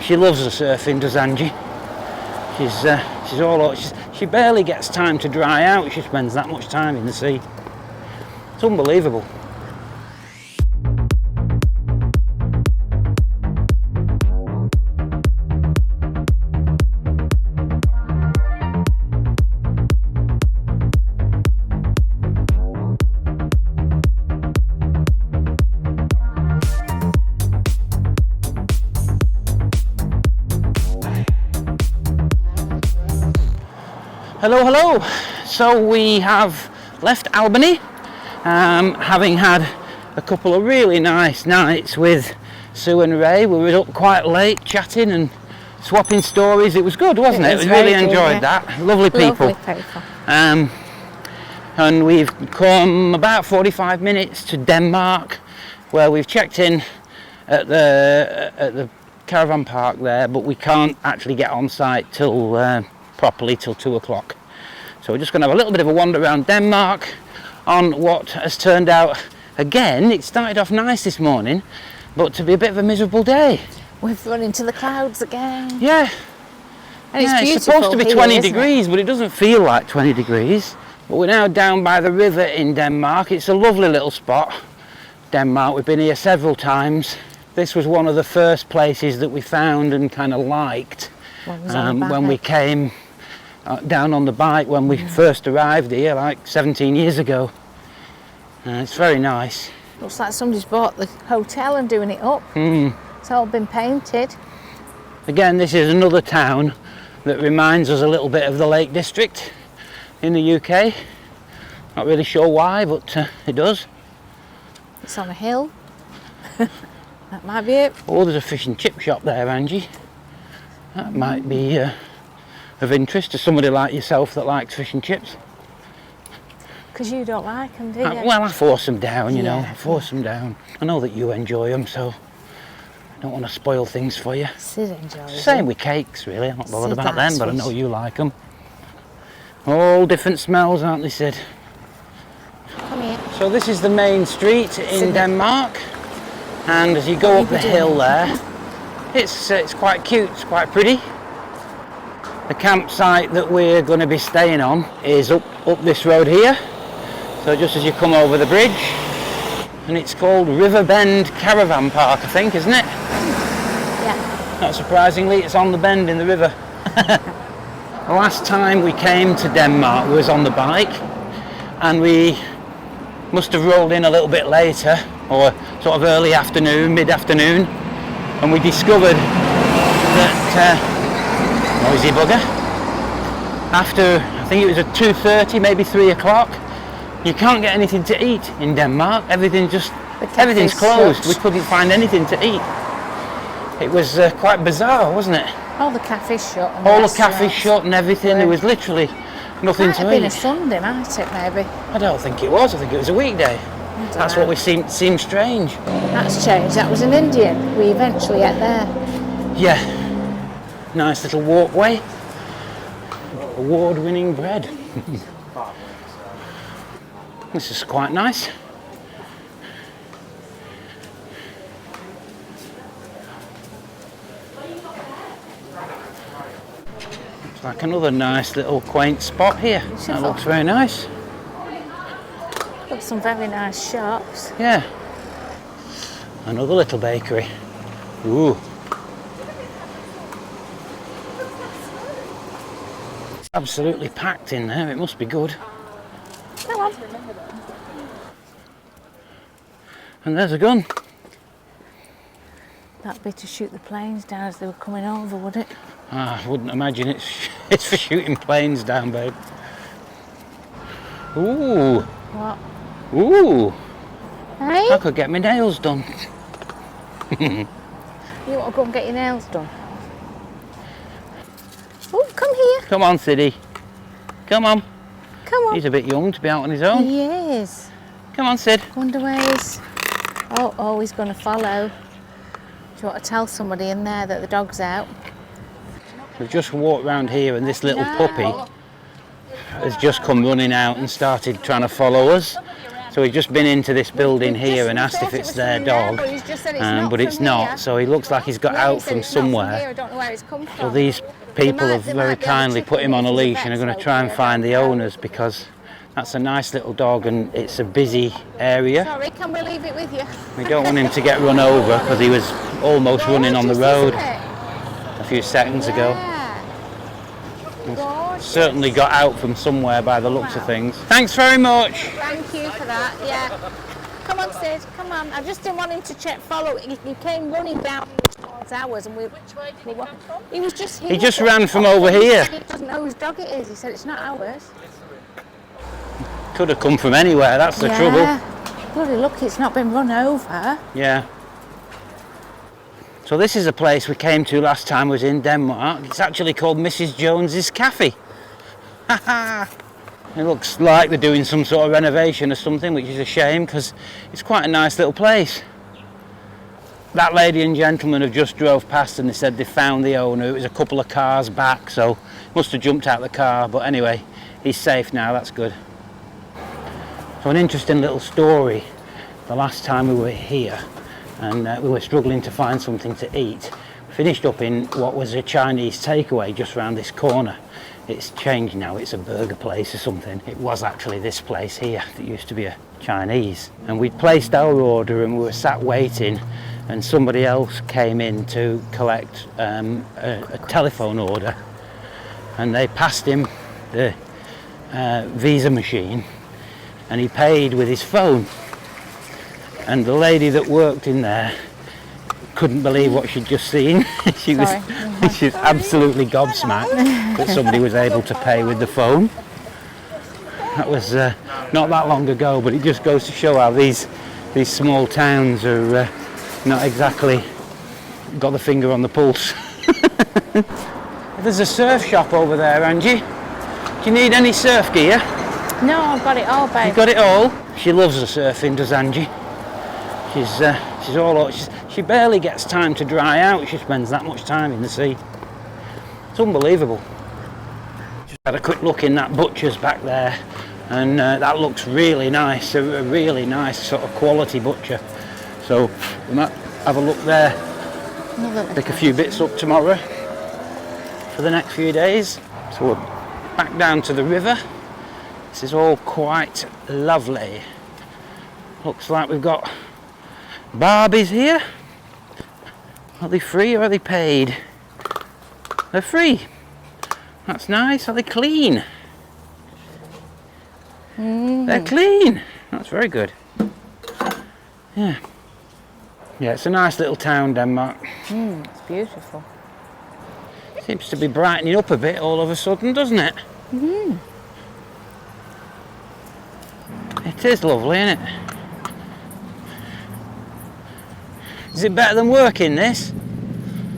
She loves the surfing, does Angie? She's all. She barely gets time to dry out. She spends that much time in the sea. It's unbelievable. Hello, hello. So we have left Albany, having had a couple of really nice nights with Sue and Ray. We were up quite late chatting and swapping stories. It was good, wasn't it? We really enjoyed that. Lovely people. Lovely people. And we've come about 45 minutes to Denmark, where we've checked in at the caravan park there, but we can't actually get on site till properly till 2 o'clock. So we're just going to have a little bit of a wander around Denmark on what has turned out, again, it started off nice this morning, but to be a bit of a miserable day. We've run into the clouds again. Yeah. And it's supposed to be 20 degrees, but it doesn't feel like 20 degrees. But we're now down by the river in Denmark. It's a lovely little spot, Denmark. We've been here several times. This was one of the first places that we found and kind of liked when we came down on the bike when we first arrived here, like 17 years ago. It's very nice. Looks like somebody's bought the hotel and doing it up. It's all been painted. Again, this is another town that reminds us a little bit of the Lake District in the UK. Not really sure why, but it does. It's on a hill. That might be it. Oh, there's a fish and chip shop there, Angie. That might be of interest to somebody like yourself that likes fish and chips. Because you don't like them, do you? Well, I force them down, you know. I force them down. I know that you enjoy them, so I don't want to spoil things for you. Sid enjoys Same them. with cakes, really. I'm not bothered Sid about them, likes but I fish. know you like them. All different smells, aren't they, Sid? Come here. So this is the main street in Denmark, and as you go up the hill there, it's quite cute, it's quite pretty. The campsite that we're going to be staying on is up this road here, so just as you come over the bridge, and it's called Riverbend Caravan Park, I think, isn't it? Yeah. Not surprisingly, it's on the bend in the river. The last time we came to Denmark was on the bike, and we must have rolled in a little bit later, or sort of early afternoon, mid-afternoon, and we discovered that noisy bugger. After, I think it was at 2:30, maybe 3 o'clock, you can't get anything to eat in Denmark. Everything's closed. We couldn't find anything to eat. It was quite bizarre, wasn't it? All the cafes shut. And all the cafes shut and everything. There was literally nothing to eat. Might have been a Sunday, might it, maybe? I don't think it was. I think it was a weekday. That's what we seemed strange. That's changed. That was an Indian. We eventually ate there. Yeah. Nice little walkway. Award-winning bread. This is quite nice. Looks like another nice little quaint spot here. That looks very nice. Got some very nice shops. Yeah. Another little bakery. Ooh. Absolutely packed in there, it must be good. Come on. And there's a gun. That'd be to shoot the planes down as they were coming over, would it? I wouldn't imagine it's for shooting planes down, babe. Ooh. What? Ooh. Hey? I could get my nails done. You want to go and get your nails done? Oh, come here. Come on, Siddy. Come on. Come on. He's a bit young to be out on his own. He is. Come on, Sid. Wonder where he's... Oh, he's going to follow. Do you want to tell somebody in there that the dog's out? We've just walked round here and this little puppy has just come running out and started trying to follow us. So he's just been into this building here and asked thought if it it's was their from there, dog, but he's just said it's not but it's from not. here. So he looks like he's got Yeah, he out said from it's not from somewhere. here, I don't know where it's come So from. these people have They very might be able to kindly tip put him on a if there's leash and are going to vet try and over find the there. owners, because that's a nice little dog and it's a busy area. Sorry, can we leave it with you? We don't want him to get run over because he was almost running on the road a few seconds ago. Gorgeous. Certainly got out from somewhere by the looks of things. Thanks very much. Thank you for that, yeah. Come on, Sid, come on. I just didn't want him to follow. He came running down towards ours and we... Which way did he come from? He was just here. He just ran from over here. He doesn't know whose dog it is. He said it's not ours. Could have come from anywhere, that's the trouble. Bloody lucky it's not been run over. Yeah. So this is a place we came to last time was in Denmark. It's actually called Mrs. Jones's Cafe. It looks like they're doing some sort of renovation or something, which is a shame because it's quite a nice little place. That lady and gentleman have just drove past and they said they found the owner. It was a couple of cars back, so must have jumped out of the car, but anyway, he's safe now, that's good. So an interesting little story. The last time we were here and we were struggling to find something to eat. We finished up in what was a Chinese takeaway just around this corner. It's changed now, it's a burger place or something. It was actually this place here that used to be a Chinese. And we'd placed our order and we were sat waiting and somebody else came in to collect a telephone order, and they passed him the Visa machine and he paid with his phone. And the lady that worked in there couldn't believe what she'd just seen. She was absolutely gobsmacked that somebody was able to pay with the phone. That was not that long ago, but it just goes to show how these small towns are not exactly got the finger on the pulse. There's a surf shop over there, Angie. Do you need any surf gear? No, I've got it all, babe. You've got it all? She loves the surfing, does Angie? She's all she barely gets time to dry out. She spends that much time in the sea. It's unbelievable. Just had a quick look in that butcher's back there, and that looks really nice. A really nice sort of quality butcher. So we might have a look there. Pick a few bits up tomorrow for the next few days. So we're back down to the river. This is all quite lovely. Looks like we've got Barbies here. Are they free or are they paid? They're free. That's nice. Are they clean? They're clean. That's very good. Yeah. Yeah, it's a nice little town, Denmark. It's beautiful. Seems to be brightening up a bit all of a sudden, doesn't it? It is lovely, isn't it? Is it better than working this?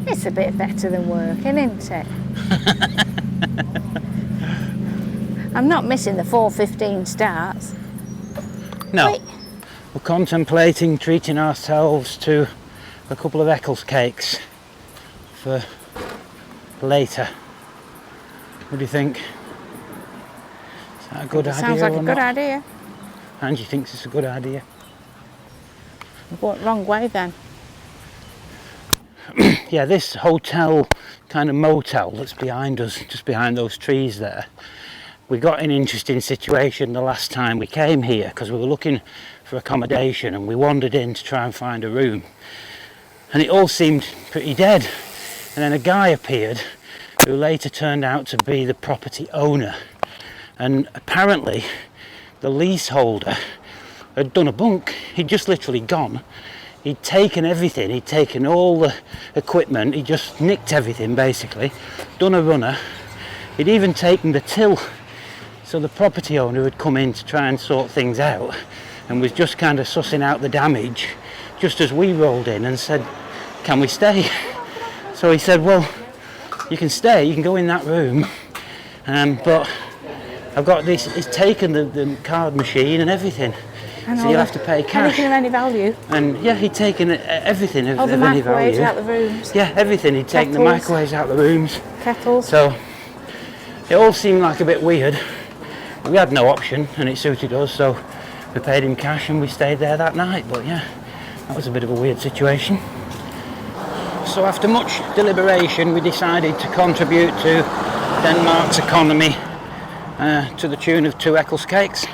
It's a bit better than working, isn't it? I'm not missing the 4:15 starts. No. Wait. We're contemplating treating ourselves to a couple of Eccles cakes for later. What do you think? Is that a good idea? Sounds like or a good not? idea. Angie thinks it's a good idea. What wrong way then? Yeah, this hotel kind of motel that's behind us, just behind those trees there, we got in an interesting situation the last time we came here because we were looking for accommodation and we wandered in to try and find a room and it all seemed pretty dead, and then a guy appeared who later turned out to be the property owner, and apparently the leaseholder had done a bunk. He'd just literally gone. He'd taken everything, he'd taken all the equipment, he just nicked everything basically, done a runner. He'd even taken the till. So the property owner had come in to try and sort things out and was just kind of sussing out the damage just as we rolled in and said, can we stay? So he said, well, you can stay, you can go in that room, but I've got this, he's taken the card machine and everything. So you'll have to pay cash. Anything of any value? And yeah, he'd taken everything of the any microwaves value. out the rooms? Yeah, everything. He'd taken the microwaves out the rooms. Kettles? So it all seemed like a bit weird. We had no option and it suited us, so We paid him cash and we stayed there that night, but yeah, that was a bit of a weird situation. So after much deliberation, we decided to contribute to Denmark's economy to the tune of 2 Eccles cakes.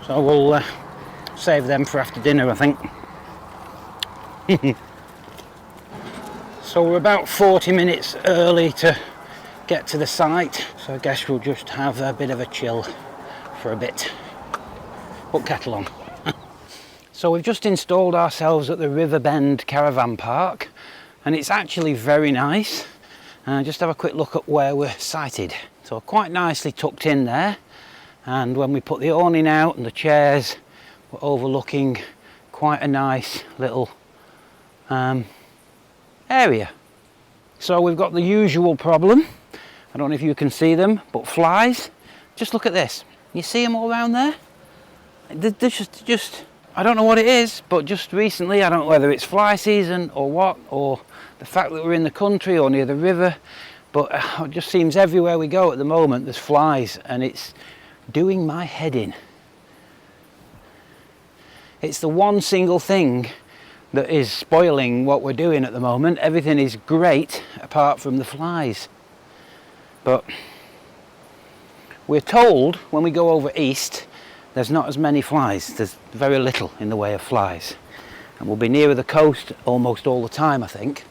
So we'll save them for after dinner, I think. So we're about 40 minutes early to get to the site, so I guess we'll just have a bit of a chill for a bit. Put kettle on. So we've just installed ourselves at the Riverbend Caravan Park, and it's actually very nice. Just have a quick look at where we're sited. So quite nicely tucked in there, and when we put the awning out and the chairs, we're overlooking quite a nice little area. So we've got the usual problem. I don't know if you can see them, but flies. Just look at this. You see them all around there? They're just I don't know what it is, but just recently, I don't know whether it's fly season or what, or the fact that we're in the country or near the river, but it just seems everywhere we go at the moment there's flies, and it's doing my head in. It's the one single thing that is spoiling what we're doing at the moment. Everything is great apart from the flies. But we're told when we go over east there's not as many flies. There's very little in the way of flies. And we'll be nearer the coast almost all the time, I think.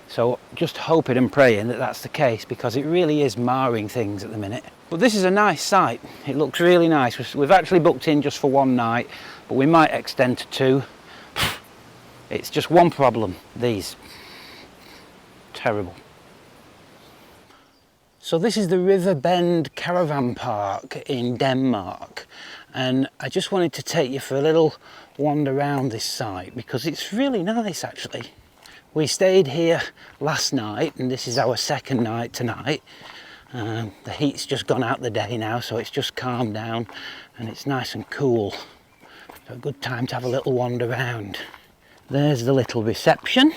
So just hoping and praying that that's the case, because it really is marring things at the minute. But this is a nice site. It looks really nice. We've actually booked in just for 1 night, but we might extend to 2. It's just one problem, these. Terrible. So this is the Riverbend Caravan Park in Denmark, and I just wanted to take you for a little wander around this site because it's really nice actually. We stayed here last night and this is our 2nd night tonight. The heat's just gone out the day now, so it's just calmed down and it's nice and cool. So a good time to have a little wander around. There's the little reception.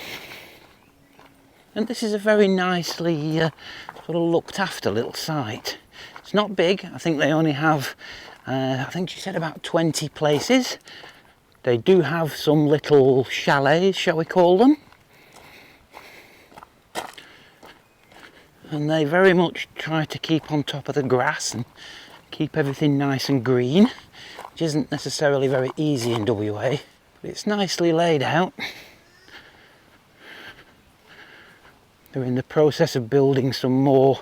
And this is a very nicely sort of looked after little site. It's not big. I think they only have, I think she said about 20 places. They do have some little chalets, shall we call them. And they very much try to keep on top of the grass and keep everything nice and green, which isn't necessarily very easy in WA, but it's nicely laid out. They're in the process of building some more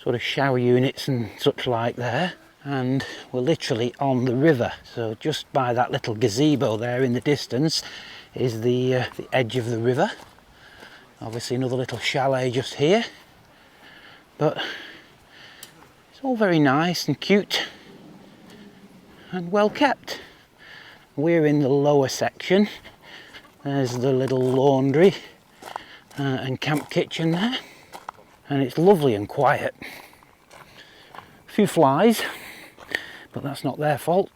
sort of shower units and such like there, and we're literally on the river. So just by that little gazebo there in the distance is the edge of the river. Obviously another little chalet just here, but it's all very nice and cute and well kept. We're in the lower section. There's the little laundry and camp kitchen there, and it's lovely and quiet. A few flies, but that's not their fault.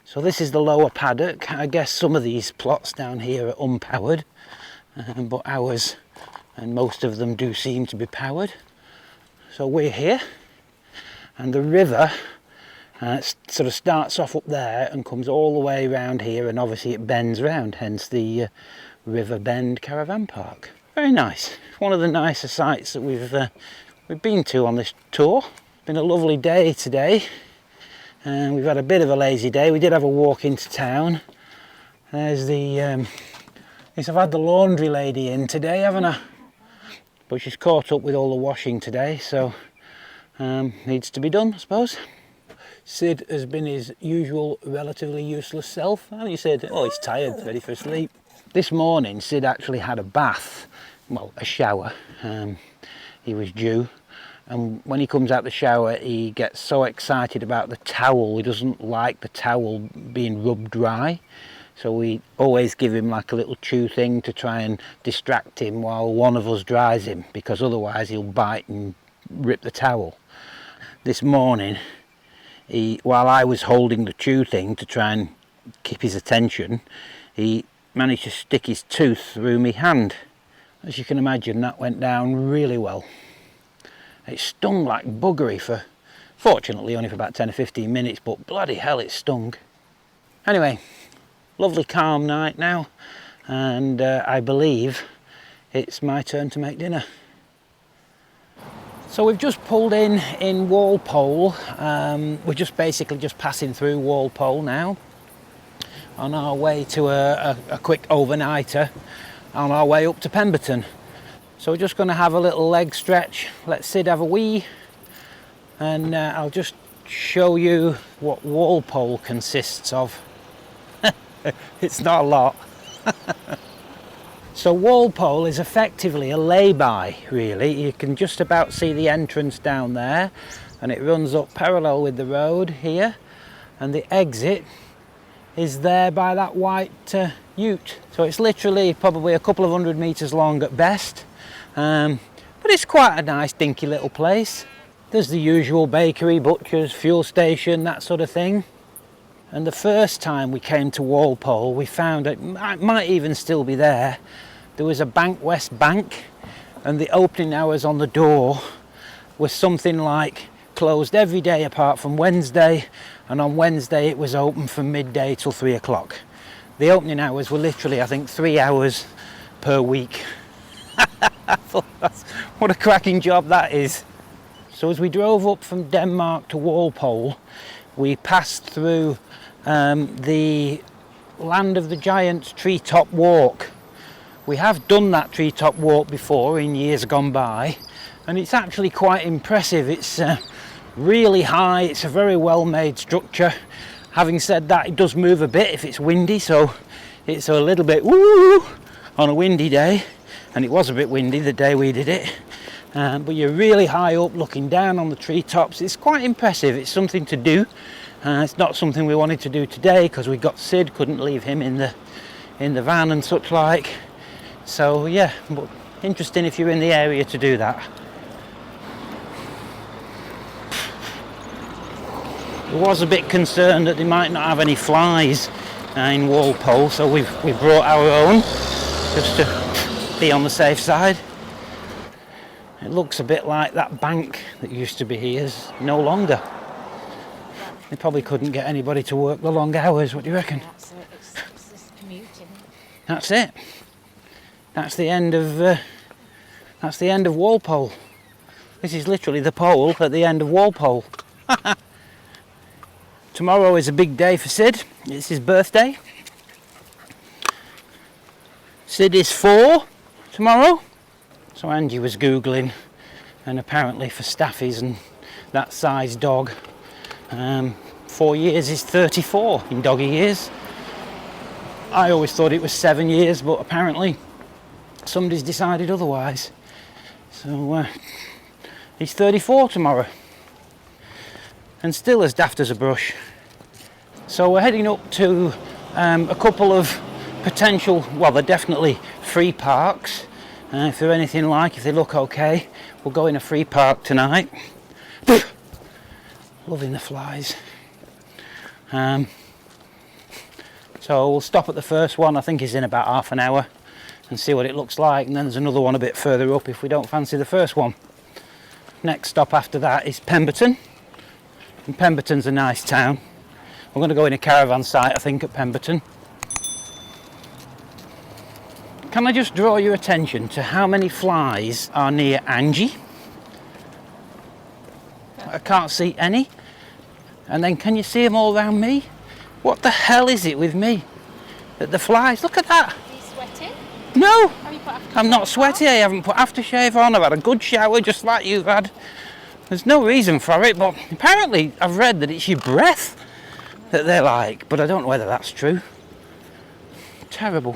So this is the lower paddock. I guess some of these plots down here are unpowered, but ours and most of them do seem to be powered. So we're here, and the river sort of starts off up there and comes all the way around here, and obviously it bends round, hence the Riverbend Caravan Park. Very nice. One of the nicer sites that we've been to on this tour. It's been a lovely day today, and we've had a bit of a lazy day. We did have a walk into town. There's the I've had the laundry lady in today, haven't I? But she's caught up with all the washing today, so needs to be done, I suppose. Sid has been his usual relatively useless self. Haven't you, Sid? Oh, he's tired, ready for sleep. This morning, Sid actually had a bath, well, a shower. He was due, and when he comes out the shower, he gets so excited about the towel. He doesn't like the towel being rubbed dry, so we always give him like a little chew thing to try and distract him while one of us dries him, because otherwise he'll bite and rip the towel. This morning, while I was holding the chew thing to try and keep his attention, he managed to stick his tooth through my hand. As you can imagine, that went down really well. It stung like buggery for Fortunately only for about 10 or 15 minutes, but bloody hell it stung. Anyway, lovely calm night now, and I believe it's my turn to make dinner. So we've just pulled in Walpole. We're just basically just passing through Walpole now, on our way to a quick overnighter on our way up to Pemberton. So we're just going to have a little leg stretch, let Sid have a wee, and I'll just show you what Walpole consists of. It's not a lot. So Walpole is effectively a lay-by, really. You can just about see the entrance down there, and it runs up parallel with the road here, and the exit is there by that white ute. So it's literally probably a couple of 100 metres long at best, but it's quite a nice dinky little place. There's the usual bakery, butchers, fuel station, that sort of thing. And the first time we came to Walpole, we found it might even still be there. There was a Bank West bank, and the opening hours on the door was something like closed every day apart from Wednesday, and on Wednesday it was open from midday till 3 o'clock. The opening hours were literally, I think, 3 hours per week. I thought, what a cracking job that is. So as we drove up from Denmark to Walpole, we passed through the Land of the Giants treetop walk. We have done that treetop walk before in years gone by, and it's actually quite impressive. It's really high, it's a very well made structure. Having said that, it does move a bit if it's windy, so it's a little bit woo on a windy day, and it was a bit windy the day we did it. But you're really high up looking down on the treetops. It's quite impressive. It's something to do. It's not something we wanted to do today because we got Sid, couldn't leave him in the van and such like. So yeah, but interesting if you're in the area to do that. I was a bit concerned that they might not have any flies in Walpole, so we brought our own just to be on the safe side. It looks a bit like that bank that used to be here is no longer. They probably couldn't get anybody to work the long hours. What do you reckon? That's it. It's just commuting. That's it. That's the end of Walpole. This is literally the pole at the end of Walpole. Tomorrow is a big day for Sid. It's his birthday. Sid is 4 tomorrow. So Angie was Googling, and apparently for staffies and that size dog, 4 years is 34 in doggy years. I always thought it was 7 years, but apparently somebody's decided otherwise. So he's 34 tomorrow, and still as daft as a brush. So we're heading up to a couple of potential, well, they're definitely free parks. If they're anything like, if they look okay, we'll go in a free park tonight. Loving the flies. So we'll stop at the first one, I think is in about half an hour, and see what it looks like, and then there's another one a bit further up if we don't fancy the first one. Next stop after that is Pemberton, and Pemberton's a nice town. We're going to go in a caravan site, I think, at Pemberton. Can I just draw your attention to how many flies are near Angie? I can't see any. And then can you see them all around me? What the hell is it with me? The flies, look at that. Are you sweating? No, Have you put aftershave I'm not sweaty. I haven't put aftershave on. I've had a good shower just like you've had. There's no reason for it, but apparently I've read that it's your breath that they like, but I don't know whether that's true. Terrible.